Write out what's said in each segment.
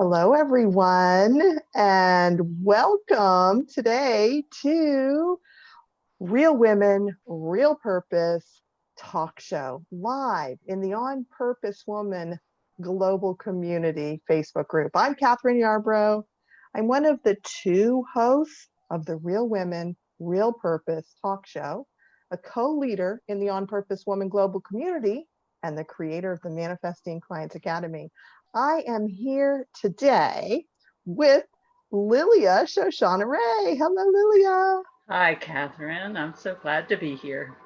Hello, everyone, and welcome today to Real Women, Real Purpose Talk Show, live in the On Purpose Woman Global Community Facebook group. I'm Kathryn Yarborough. I'm one of the two hosts of the Real Women, Real Purpose Talk Show, a co-leader in the On Purpose Woman Global Community, and the creator of the Manifesting Clients Academy. I am here today with Lilia Shoshana Rae. Hello, Lilia. Hi, Kathryn. I'm so glad to be here.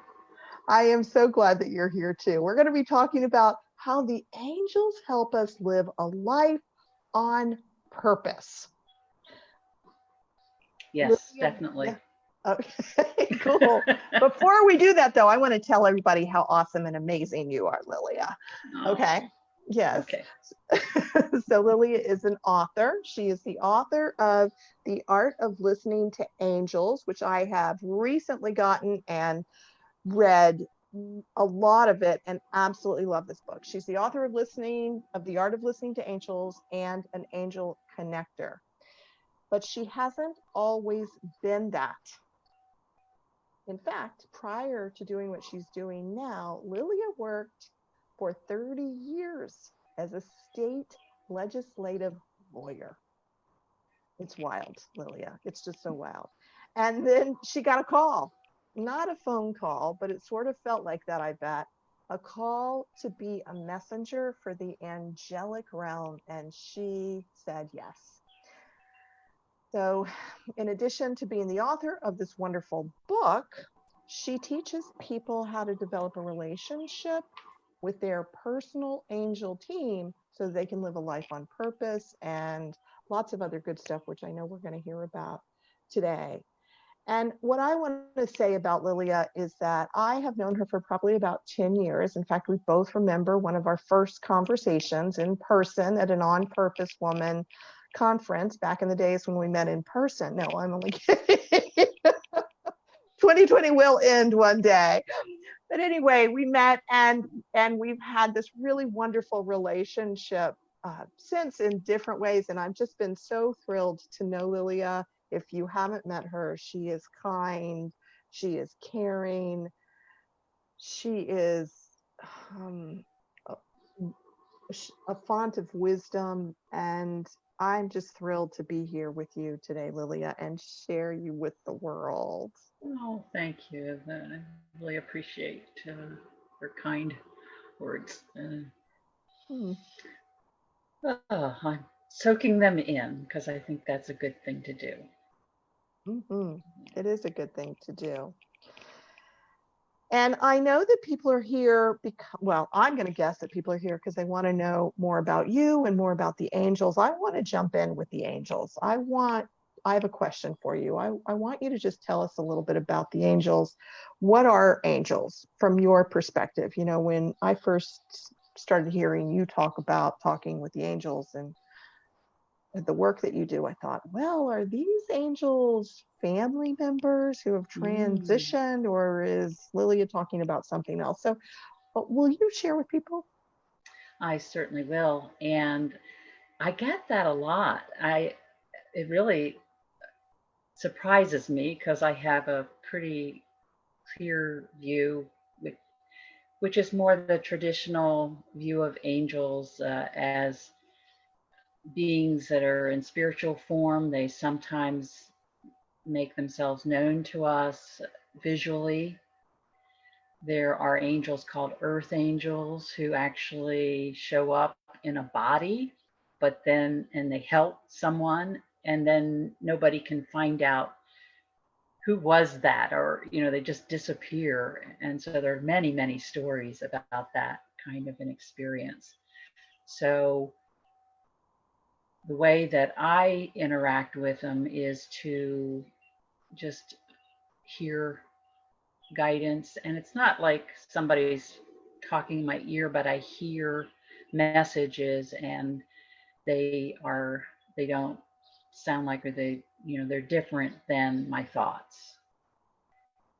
I am so glad that you're here too. We're going to be talking about how the angels help us live a life on purpose. Yes, Lilia? definitely. Yeah. Okay, cool. Before we do that, though, I want to tell everybody how awesome and amazing you are, Lilia. Okay. Oh, Yes. okay. So Lilia is an author. She is the author of The Art of Listening to Angels, which I have recently gotten and read a lot of it and absolutely love this book. She's the author of The Art of Listening to Angels and An Angel Connector. But she hasn't always been that. In fact, prior to doing what she's doing now, Lilia worked for 30 years as a state legislative lawyer. It's wild, Lilia. It's just so wild. And then she got a call, not a phone call, but it sort of felt like that, I bet. A call to be a messenger for the angelic realm. And she said yes. So, in addition to being the author of this wonderful book, she teaches people how to develop a relationship with their personal angel team so they can live a life on purpose and lots of other good stuff, which I know we're going to hear about today. And what I want to say about Lilia is that I have known her for probably about 10 years. In fact, we both remember one of our first conversations in person at an On Purpose Woman conference back in the days when we met in person. No, I'm only kidding. 2020 will end one day. But anyway, we met and we've had this really wonderful relationship since in different ways. And I've just been so thrilled to know Lilia. If you haven't met her, she is kind, she is caring, she is a font of wisdom, and I'm just thrilled to be here with you today, Lilia, and share you with the world. Oh, thank you. I really appreciate your kind words. I'm soaking them in because I think that's a good thing to do. It is a good thing to do. And I know that people are here because, well, I'm going to guess that people are here because they want to know more about you and more about the angels. I want to jump in with the angels. I have a question for you. I want you to just tell us a little bit about the angels. What are angels from your perspective? You know, when I first started hearing you talk about talking with the angels and the work that you do, I thought, well, are these angels family members who have transitioned, or is Lilia talking about something else? So will you share with people? I certainly will. And I get that a lot. It really surprises me because I have a pretty clear view, which is more the traditional view of angels as beings that are in spiritual form. They sometimes make themselves known to us visually. There are angels called earth angels who actually show up in a body, and they help someone, and then nobody can find out who was that, or they just disappear. And so there are many, many stories about that kind of an experience. So the way that I interact with them is to just hear guidance. And it's not like somebody's talking in my ear, but I hear messages, and they don't sound like, or they're different than my thoughts.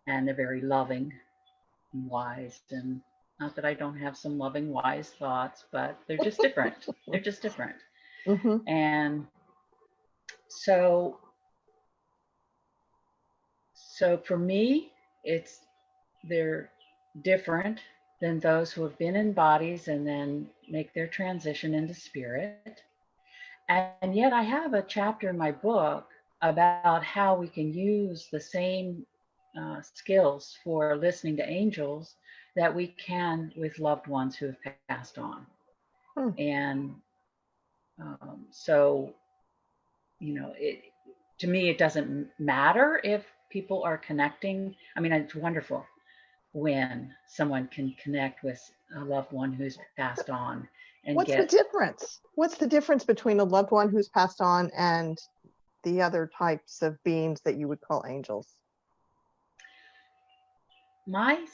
And they're very loving and wise. And not that I don't have some loving, wise thoughts, but they're just different. They're just different. Mm-hmm. And so for me, they're different than those who have been in bodies and then make their transition into spirit. And yet I have a chapter in my book about how we can use the same skills for listening to angels that we can with loved ones who have passed on. Hmm. And so, to me, it doesn't matter if people are connecting. I mean, it's wonderful when someone can connect with a loved one who's passed on and What's the get. difference? What's the difference between a loved one who's passed on and the other types of beings that you would call angels? My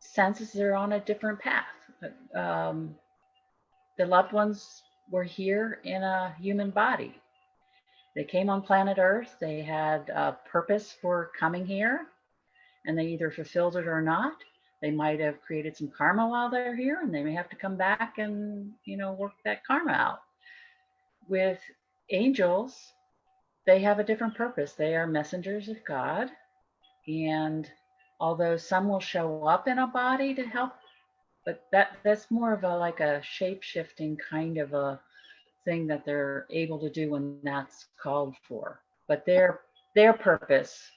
sense is they're on a different path. Um, the loved ones were here in a human body. They came on planet Earth. They had a purpose for coming here, and they either fulfilled it or not. They might have created some karma while they're here, and they may have to come back and work that karma out. With angels, they have a different purpose. They are messengers of God, and although some will show up in a body to help, but that's more of like a shape-shifting kind of a thing that they're able to do when that's called for. But their purpose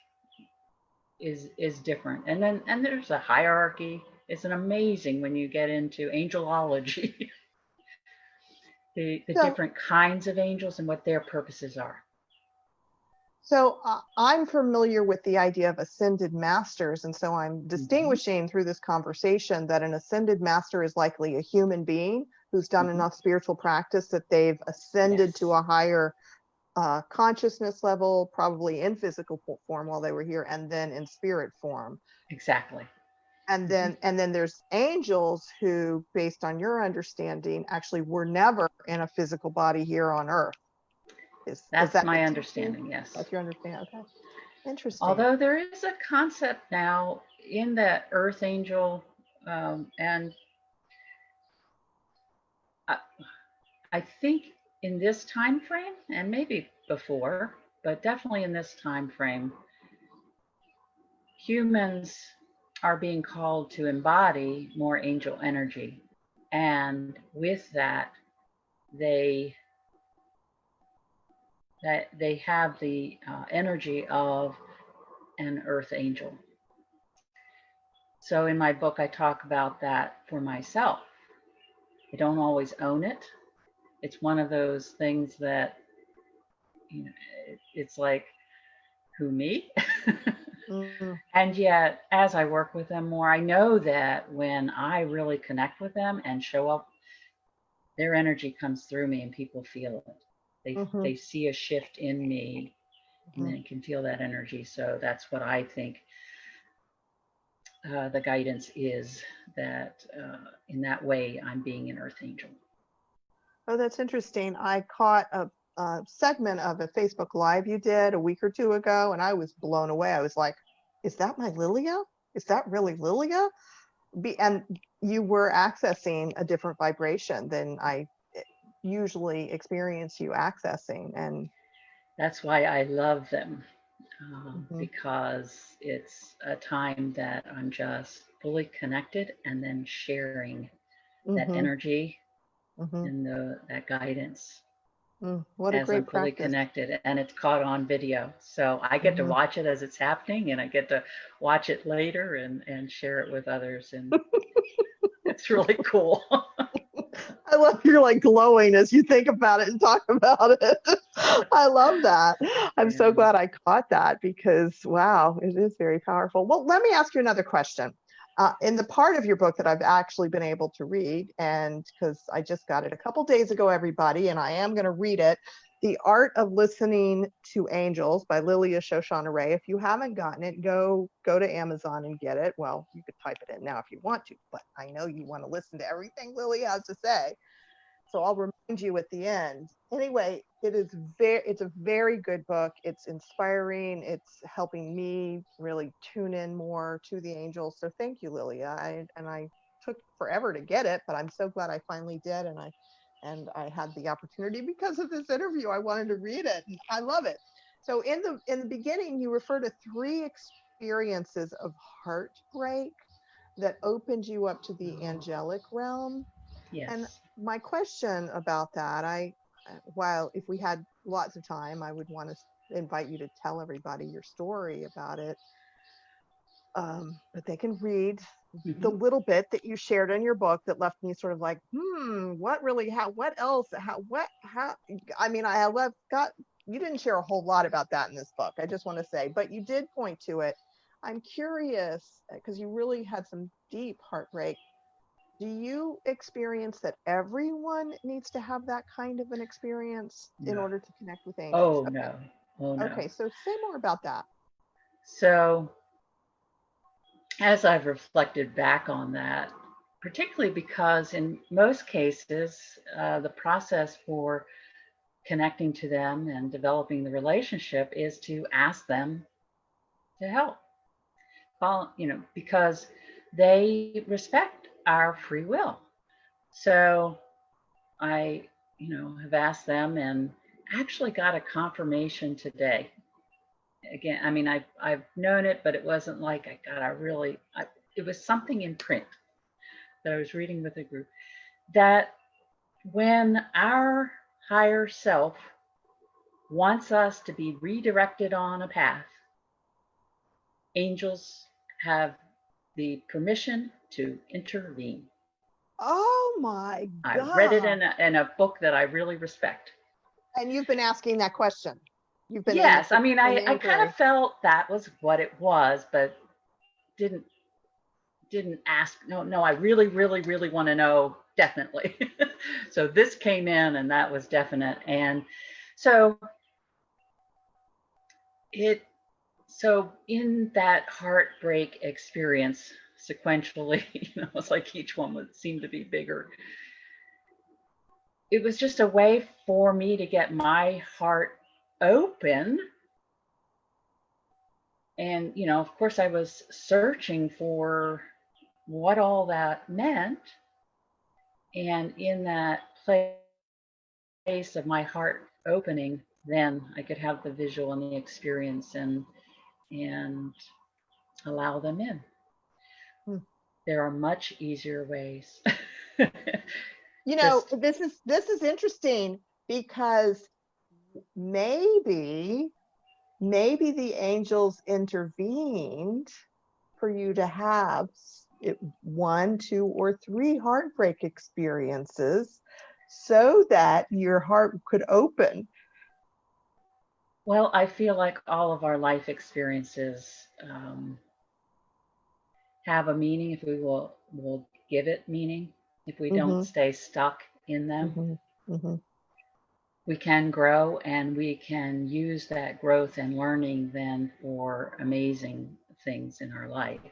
is different. And there's a hierarchy. It's an amazing when you get into angelology, the So, different kinds of angels and what their purposes are. I'm familiar with the idea of ascended masters, and so I'm distinguishing through this conversation that an ascended master is likely a human being who's done enough spiritual practice that they've ascended to a higher consciousness level, probably in physical form while they were here, and then in spirit form. Exactly. And then there's angels who, based on your understanding, actually were never in a physical body here on Earth. That's that my understanding, yes. That's your understanding. Okay. Interesting. Although there is a concept now in that Earth Angel, and I think in this time frame, and maybe before, but definitely in this time frame, humans are being called to embody more angel energy, and with that, they have the energy of an Earth Angel. So in my book, I talk about that for myself. I don't always own it. It's one of those things that, it's like, who, me? And yet, as I work with them more, I know that when I really connect with them and show up, their energy comes through me and people feel it. They see a shift in me and then can feel that energy. So that's what I think the guidance is, that in that way, I'm being an Earth Angel. Oh, that's interesting. I caught a segment of a Facebook Live you did a week or two ago, and I was blown away. I was like, is that my Lilia? Is that really Lilia? And you were accessing a different vibration than I usually experience you accessing. And that's why I love them, because it's a time that I'm just fully connected and then sharing that energy and that guidance. What a great I'm fully practice. Connected, and it's caught on video, so I get to watch it as it's happening, and I get to watch it later and share it with others, and it's really cool. I love you're like glowing as you think about it and talk about it. I love that. I'm so glad I caught that, because wow, it is very powerful. Well, let me ask you another question. In the part of your book that I've actually been able to read, and because I just got it a couple days ago, everybody, and I am going to read it, The Art of Listening to Angels by Lilia Shoshana Rae. If you haven't gotten it, go to Amazon and get it. Well, you could type it in now if you want to, but I know you want to listen to everything Lilia has to say. So I'll remind you at the end. Anyway, it's a very good book. It's inspiring. It's helping me really tune in more to the angels. So thank you, Lilia. I took forever to get it, but I'm so glad I finally did. And I and I had the opportunity because of this interview. I wanted to read it. And I love it. So in the beginning, you refer to 3 experiences of heartbreak that opened you up to the angelic realm. And Yes. my question about that, while if we had lots of time, I would want to invite you to tell everybody your story about it. But they can read the Hmm. little bit that you shared in your book that left me sort of like, what really, what else, I mean, I have got, you didn't share a whole lot about that in this book, I just want to say, but you did point to it. I'm curious, because you really had some deep heartbreak. Do you experience that everyone needs to have that kind of an experience in No. order to connect with angels? Oh no. Oh no. Okay, so say more about that. So as I've reflected back on that, particularly because in most cases, the process for connecting to them and developing the relationship is to ask them to help. Because they respect our free will. So I, have asked them and actually got a confirmation today. Again, I mean, I've known it, but it wasn't like I got a really, it was something in print that I was reading with a group that when our higher self wants us to be redirected on a path, angels have the permission to intervene. Oh my I read it God. in a book that I really respect. And you've been asking that question. You've been Yes, I mean, in I kind inquiry. of felt that was what it was, but didn't didn't ask. No, no, I really, really, really want to know definitely. So this came in, and that was definite. And so it so in that heartbreak experience, sequentially, it's like each one would seem to be bigger. It was just a way for me to get my heart open. And, of course, I was searching for what all that meant. And in that place of my heart opening, then I could have the visual and the experience and allow them in. Hmm. There are much easier ways. Just This is interesting because maybe the angels intervened for you to have 1, 2, or 3 heartbreak experiences so that your heart could open. well, I feel like all of our life experiences have a meaning if we will give it meaning. If we don't Mm-hmm, stay stuck in them, mm-hmm, mm-hmm, we can grow and we can use that growth and learning then for amazing things in our life.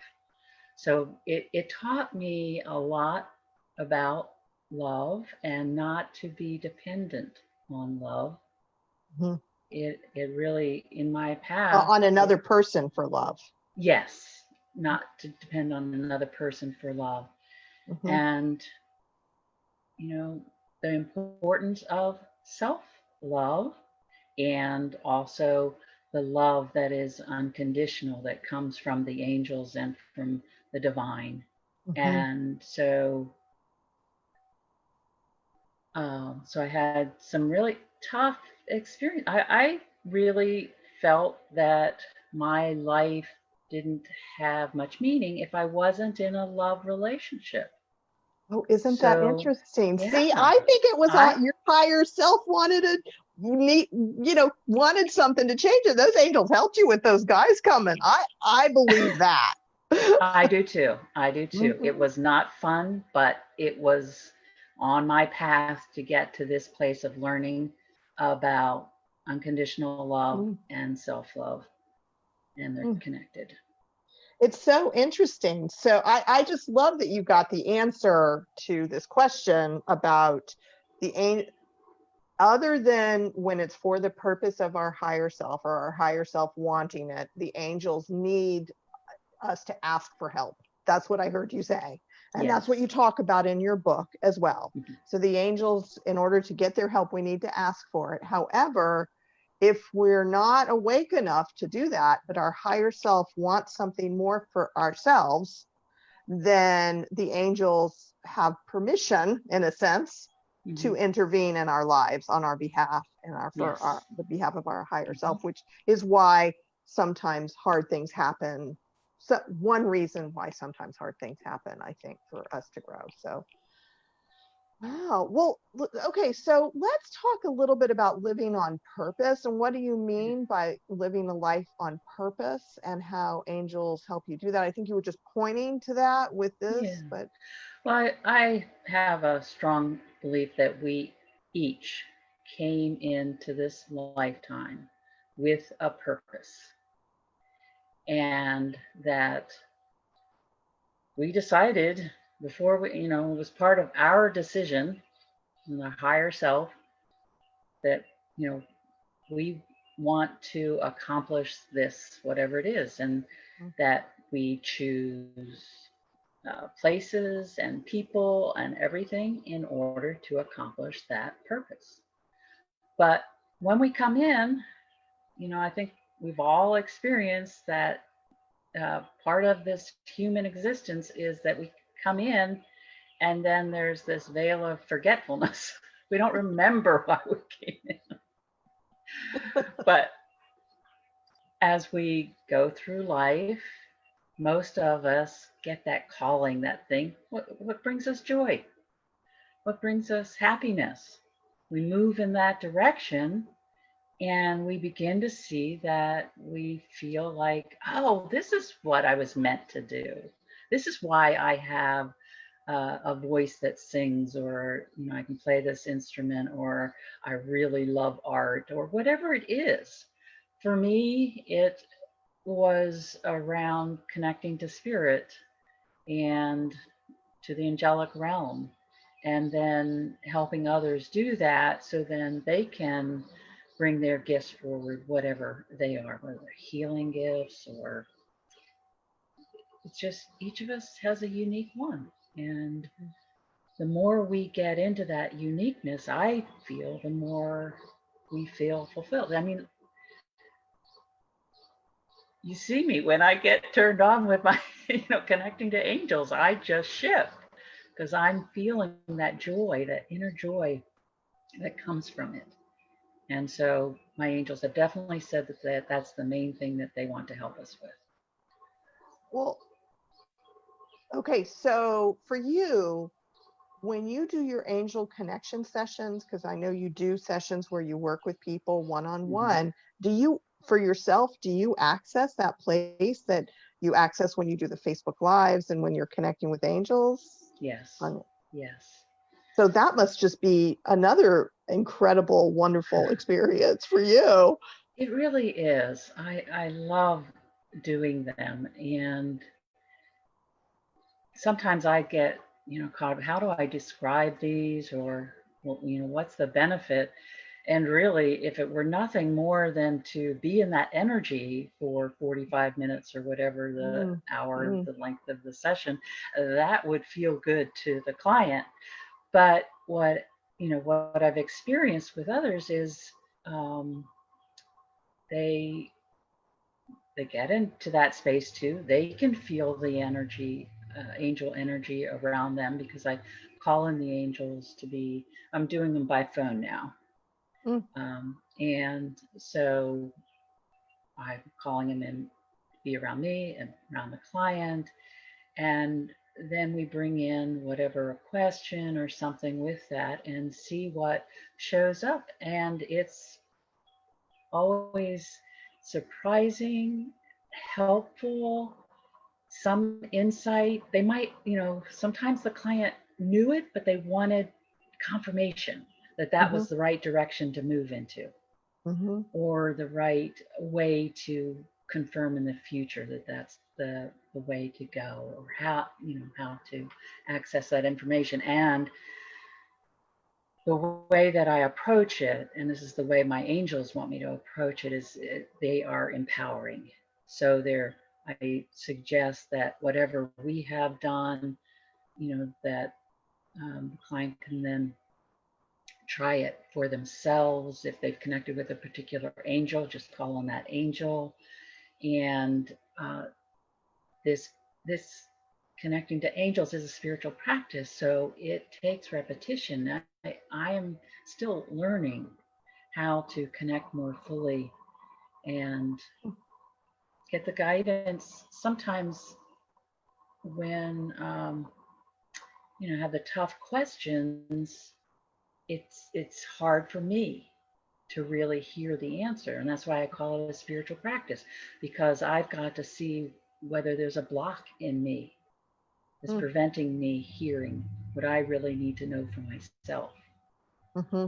So it taught me a lot about love and not to be dependent on love. mm-hmm. It really, in my path, On another person for love. yes, not to depend on another person for love. Mm-hmm, And, the importance of self love and also the love that is unconditional that comes from the angels and from the divine. mm-hmm. And so I had some really tough experience. I really felt that my life didn't have much meaning if I wasn't in a love relationship. Oh, isn't that So interesting? See, yeah, I think it was I your higher self wanted to need, wanted something to change it. Those angels helped you with those guys coming. I believe that. I do too. I do too. It Mm-hmm. was not fun, but it was on my path to get to this place of learning about unconditional love and self-love, and they're Mm-hmm. connected. It's so interesting. So I just love that you got the answer to this question about other than when it's for the purpose of our higher self or our higher self wanting it, the angels need us to ask for help. That's what I heard you say. And that's what you talk about in your book as well. Mhm. So the angels, in order to get their help, we need to ask for it. However, if we're not awake enough to do that, but our higher self wants something more for ourselves, then the angels have permission, in a sense, to intervene in our lives on our behalf and the behalf of our higher self, which is why sometimes hard things happen. So one reason why sometimes hard things happen, I think, for us to grow. So, wow. Well, okay. So let's talk a little bit about living on purpose. And what do you mean by living a life on purpose and how angels help you do that? I think you were just pointing to that with this, but. Well, I have a strong belief that we each came into this lifetime with a purpose, and that we decided before we, it was part of our decision in the higher self that, we want to accomplish this, whatever it is, and that we choose places and people and everything in order to accomplish that purpose. But when we come in, I think we've all experienced that part of this human existence is that we come in and then there's this veil of forgetfulness. We don't remember why we came in. But as we go through life, most of us get that calling, that thing. What brings us joy? What brings us happiness? We move in that direction and we begin to see that we feel like, oh, this is what I was meant to do. This is why I have a voice that sings, or I can play this instrument, or I really love art, or whatever it is. For me, it was around connecting to spirit and to the angelic realm, and then helping others do that so then they can bring their gifts forward, whatever they are, whether they're healing gifts or it's just each of us has a unique one. And the more we get into that uniqueness, I feel, the more we feel fulfilled. I mean, you see me when I get turned on with my, connecting to angels, I just shift because I'm feeling that joy, that inner joy that comes from it. And so my angels have definitely said that that's the main thing that they want to help us with. Well, okay. So for you, when you do your angel connection sessions, because I know you do sessions where you work with people one-on-one, do you, for yourself, do you access that place that you access when you do the Facebook Lives and when you're connecting with angels? Yes. Yes. So that must just be another incredible, wonderful experience for you. It really is. I love doing them. And sometimes I get, caught up, how do I describe these, or, well, what's the benefit? And really, if it were nothing more than to be in that energy for 45 minutes or whatever the hour, the length of the session, that would feel good to the client. But what I've experienced with others is they get into that space too. They can feel the energy, angel energy around them, because I call in the angels to be. I'm doing them by phone now. And so I'm calling them in to be around me and around the client. And then we bring in whatever a question or something with that and see what shows up. And it's always surprising, helpful, some insight. They might, sometimes the client knew it, but they wanted confirmation that that was the right direction to move into, or the right way to confirm in the future that that's the way to go, or how to access that information. And the way that I approach it, and this is the way my angels want me to approach it, is they are empowering. So I suggest that whatever we have done that the client can then try it for themselves. If they've connected with a particular angel, just call on that angel. And this connecting to angels is a spiritual practice, so it takes repetition. I am still learning how to connect more fully and get the guidance. Sometimes when I have the tough questions, it's hard for me to really hear the answer, and that's why I call it a spiritual practice, because I've got to see whether there's a block in me that's preventing me hearing what I really need to know for myself. Mm-hmm.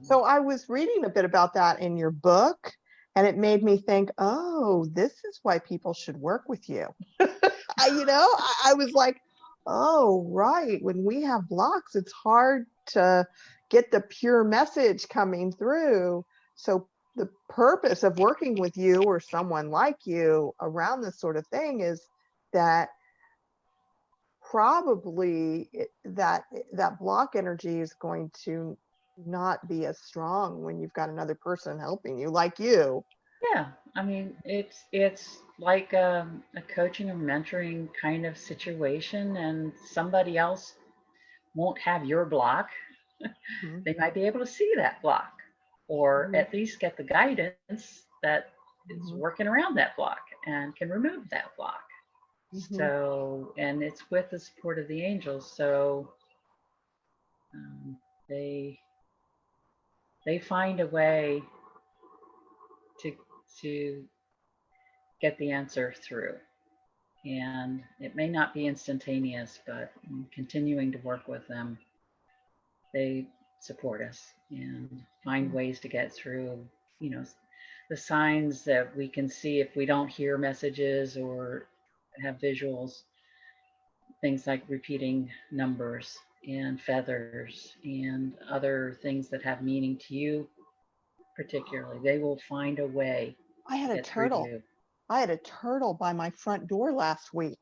So I was reading a bit about that in your book, and it made me think, oh, this is why people should work with you. I was like, oh, right. When we have blocks, it's hard to get the pure message coming through. So the purpose of working with you or someone like you around this sort of thing is that probably that block energy is going to not be as strong when you've got another person helping you like you. Yeah, I mean, it's like a coaching or mentoring kind of situation, and somebody else won't have your block. Mm-hmm. They might be able to see that block, or Mm-hmm. at least get the guidance that is Mm-hmm. working around that block and can remove that block. Mm-hmm. So, and it's with the support of the angels. So they find a way to get the answer through. And it may not be instantaneous, but continuing to work with them, they support us and find ways to get through, the signs that we can see if we don't hear messages or have visuals, things like repeating numbers and feathers and other things that have meaning to you particularly. They will find a way I had to a get through to turtle. you. I had a turtle by my front door last week.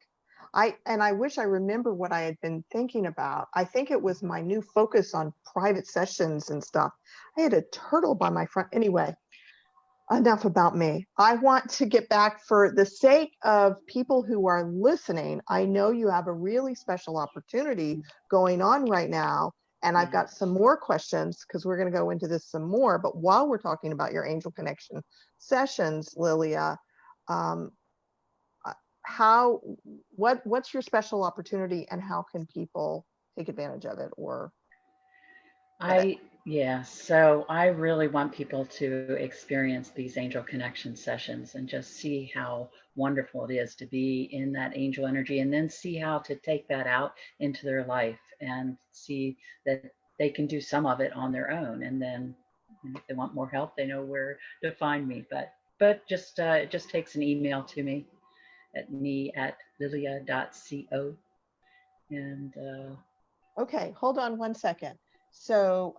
I wish I remember what I had been thinking about. I think it was my new focus on private sessions and stuff. I had a turtle by my front. Anyway, enough about me. I want to get back, for the sake of people who are listening. I know you have a really special opportunity going on right now. And I've got some more questions because we're going to go into this some more. But while we're talking about your angel connection sessions, Lilia, what's your special opportunity and how can people take advantage of it or So I really want people to experience these angel connection sessions and just see how wonderful it is to be in that angel energy, and then see how to take that out into their life and see that they can do some of it on their own. And then if they want more help, they know where to find me. But just it just takes an email to me at lilia.co. And Okay, hold on one second. So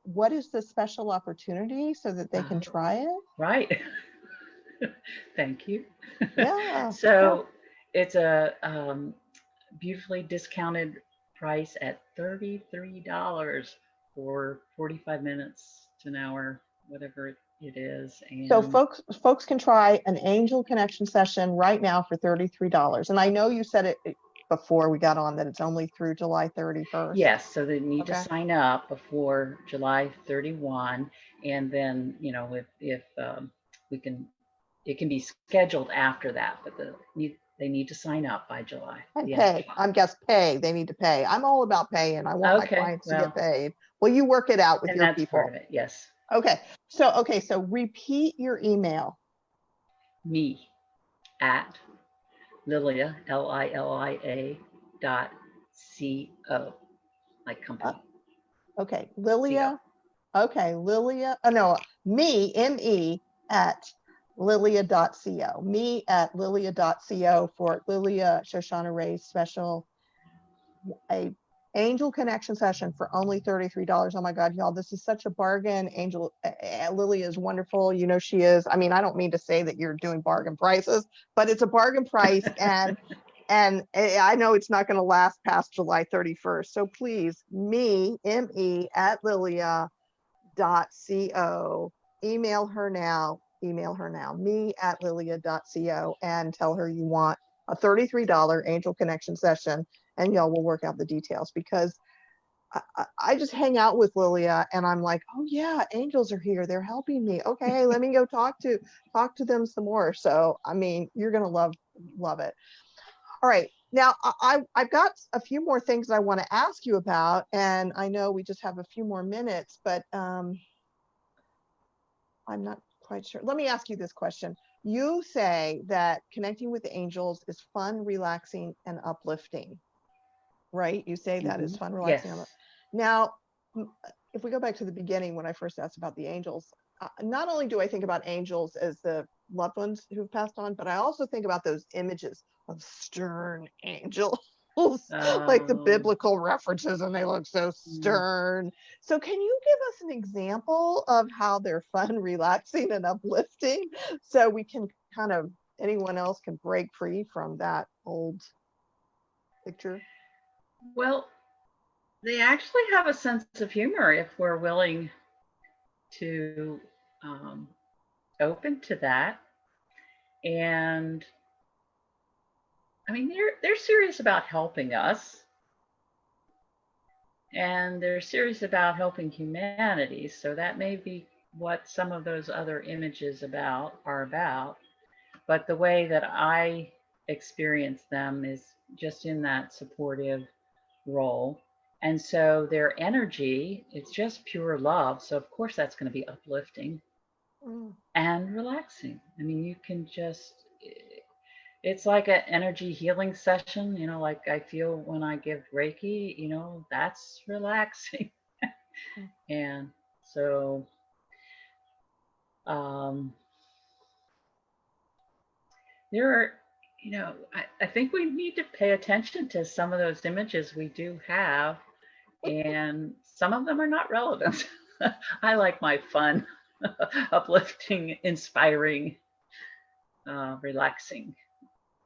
what is the special opportunity so that they can try it? Right. Thank you. Yeah. So it's a beautifully discounted price at $33 for 45 minutes to an hour, whatever it is. And so folks can try an angel connection session right now for $33. And I know you said it before we got on that it's only through July 31st. Yes, so they need to sign up before July 31, and then if we can, it can be scheduled after that, but they need to sign up by July. And pay. Pay. They need to pay. I'm all about paying. I want my clients to get paid. Well, you work it out with your people. That's part of it. Yes. Okay. So repeat your email. Me at Lilia, Lilia .co, like company. Okay, Lilia. Okay, Lilia. Oh no, me, M-E, at lilia.co. Me at lilia.co for Lilia Shoshana Rae's special, a angel connection session for only $33. Oh my God, y'all, this is such a bargain. Angel, Lilia is wonderful. You know she is. I mean, I don't mean to say that you're doing bargain prices, but it's a bargain price. And And I know it's not going to last past July 31st. So please, me at lilia.co, email her now, me at lilia.co, and tell her you want a $33 angel connection session, and y'all will work out the details, because I just hang out with Lilia and I'm like, oh yeah, angels are here. They're helping me. Okay, hey, let me go talk to them some more. So, I mean, you're going to love it. All right. Now, I've got a few more things I want to ask you about, and I know we just have a few more minutes, but I'm not quite sure. Let me ask you this question. You say that connecting with the angels is fun, relaxing, and uplifting, right? You say that is fun, relaxing. Yes. Now, if we go back to the beginning when I first asked about the angels, not only do I think about angels as the loved ones who've passed on, but I also think about those images of stern angels, like the biblical references, and they look so stern. So can you give us an example of how they're fun, relaxing, and uplifting, so we can kind of, anyone else can break free from that old picture? Well, they actually have a sense of humor if we're willing to open to that. And I mean, they're serious about helping us, and they're serious about helping humanity. So that may be what some of those other images are about. But the way that I experience them is just in that supportive role. And so their energy, it's just pure love. So of course that's going to be uplifting and relaxing. I mean, you can just, it's like an energy healing session, like I feel when I give Reiki, that's relaxing. And so, there are, I think we need to pay attention to some of those images we do have, and some of them are not relevant. I like my fun, uplifting, inspiring, relaxing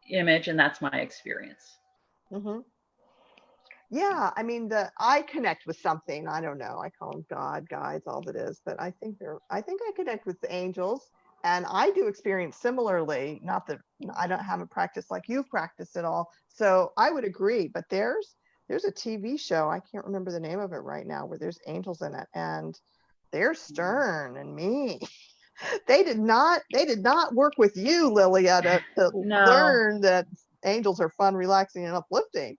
image, and that's my experience. Yeah, I mean, I connect with something. I don't know. I call them God, guides, all that is. But I think I connect with the angels, and I do experience similarly. Not that I don't have a practice like you've practiced at all. So I would agree. But there's a TV show, I can't remember the name of it right now, where there's angels in it, and they're stern and mean. They did not work with you, Lilia, to No. learn that angels are fun, relaxing, and uplifting.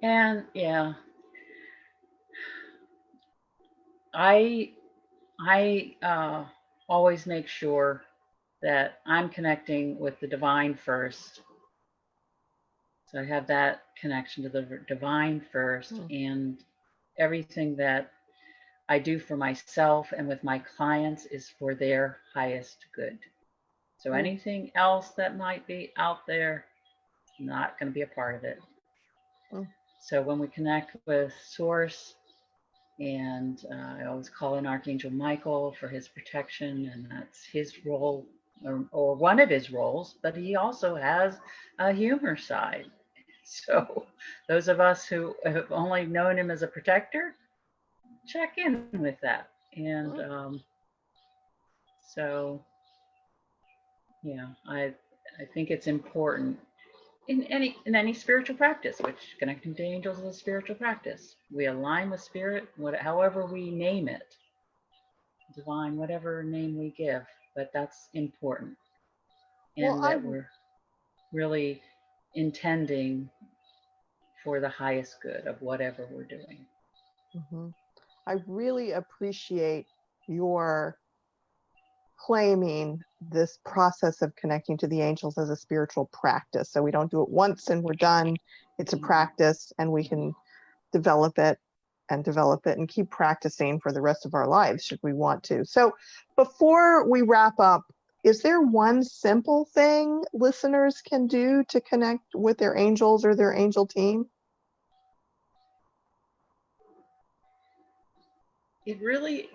And yeah, I always make sure that I'm connecting with the divine first. So I have that connection to the divine first, and everything that I do for myself and with my clients is for their highest good. So anything else that might be out there, not going to be a part of it. So when we connect with Source, and I always call in Archangel Michael for his protection, and that's his role, or one of his roles, but he also has a humor side. So those of us who have only known him as a protector, check in with that. And so, yeah, I think it's important in any spiritual practice, which connecting to angels is a spiritual practice. We align with spirit, however we name it, divine, whatever name we give, but that's important. And that we're really intending for the highest good of whatever we're doing. I really appreciate your claiming this process of connecting to the angels as a spiritual practice. So we don't do it once and we're done. It's a practice, and we can develop it and keep practicing for the rest of our lives should we want to. So before we wrap up, is there one simple thing listeners can do to connect with their angels or their angel team? It really,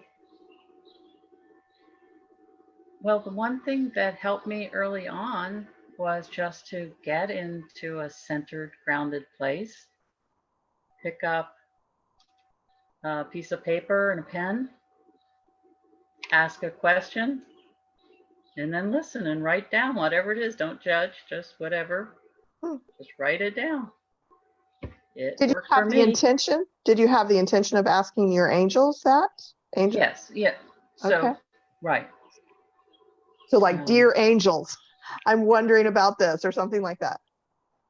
well, the one thing that helped me early on was just to get into a centered, grounded place, pick up a piece of paper and a pen, ask a question, and then listen and write down whatever it is. Don't judge, just whatever. Just write it down. It Did you worked for have the me. intention? Did you have the intention of asking your angels that? Angel? Yes, yeah. So, Okay. right. So like, dear angels, I'm wondering about this or something like that.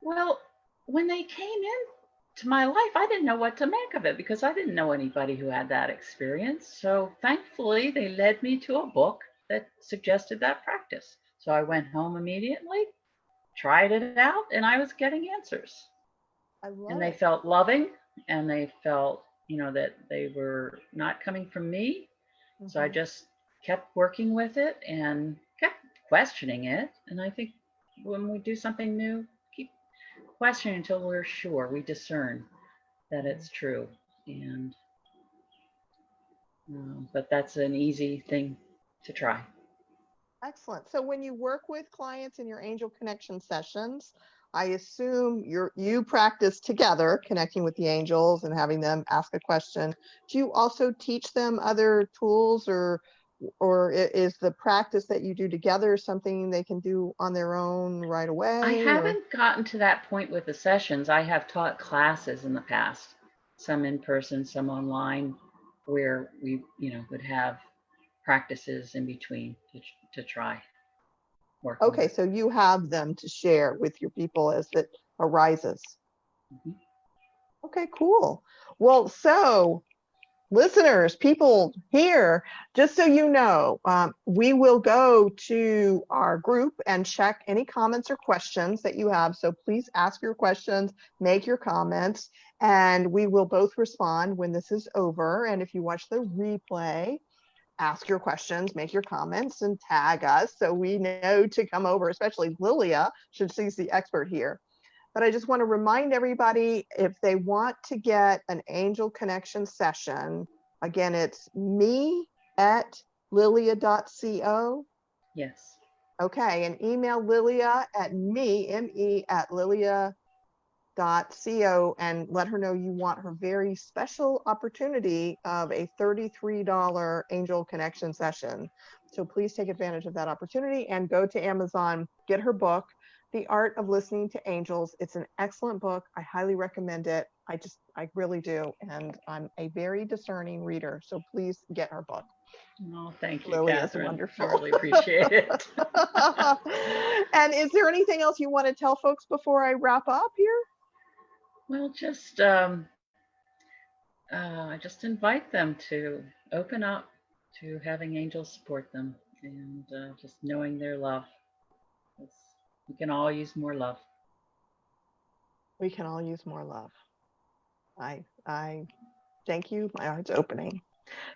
Well, when they came in to my life, I didn't know what to make of it because I didn't know anybody who had that experience. So thankfully, they led me to a book that suggested that practice. So I went home immediately, tried it out, and I was getting answers. I love And they it. felt loving, and they felt, that they were not coming from me. So I just kept working with it and kept questioning it. And I think when we do something new, keep questioning until we're sure, we discern that it's true. And but that's an easy thing to try. Excellent. So when you work with clients in your angel connection sessions, I assume you practice together connecting with the angels and having them ask a question. Do you also teach them other tools, or is the practice that you do together something they can do on their own right I away? haven't gotten to that point with the sessions. I have taught classes in the past, some in person, some online, where we, would have practices in between to try working Okay, with. so you have them to share with your people as it arises. Okay, cool. Well, so listeners, people here, just so you know, we will go to our group and check any comments or questions that you have. So please ask your questions, make your comments, and we will both respond when this is over. And if you watch the replay, ask your questions, make your comments, and tag us so we know to come over, especially Lilia, since she's the expert here. But I just want to remind everybody, if they want to get an angel connection session, again, it's me@lilia.co. Yes. Okay, and email Lilia at me@lilia.co and let her know you want her very special opportunity of a $33 angel connection session. So please take advantage of that opportunity and go to Amazon, get her book, The Art of Listening to Angels. It's an excellent book. I highly recommend it. I really do. And I'm a very discerning reader. So please get her book. Oh, thank you, Lily is Kathryn. wonderful. I really appreciate it. And is there anything else you want to tell folks before I wrap up here? Well, I just invite them to open up to having angels support them and just knowing their love. We can all use more love. We can all use more love. I thank you. My heart's opening.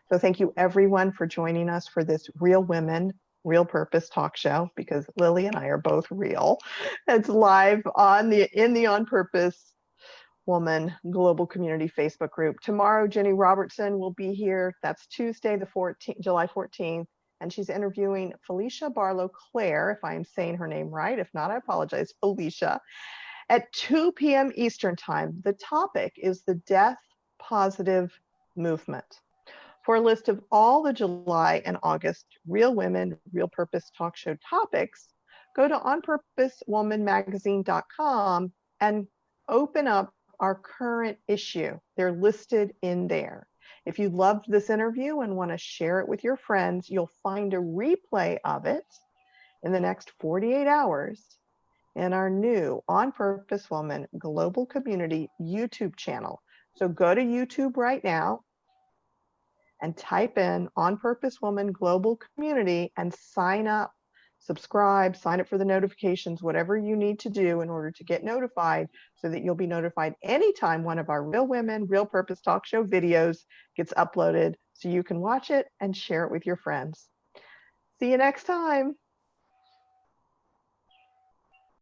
So thank you everyone for joining us for this Real Women, Real Purpose talk show, because Lily and I are both real. It's live in the On Purpose Woman Global Community Facebook group. Tomorrow, Jenny Robertson will be here. That's Tuesday, July 14th. And she's interviewing Felicia Barlow Claire, if I am saying her name right. If not, I apologize, Felicia, at 2 p.m. Eastern Time. The topic is the Death Positive Movement. For a list of all the July and August Real Women, Real Purpose talk show topics, go to onpurposewomanmagazine.com and open up our current issue. They're listed in there. If you loved this interview and want to share it with your friends, you'll find a replay of it in the next 48 hours in our new On Purpose Woman Global Community YouTube channel. So go to YouTube right now and type in On Purpose Woman Global Community and sign up, subscribe, sign up for the notifications, whatever you need to do in order to get notified so that you'll be notified anytime one of our Real Women, Real Purpose talk show videos gets uploaded so you can watch it and share it with your friends. See you next time.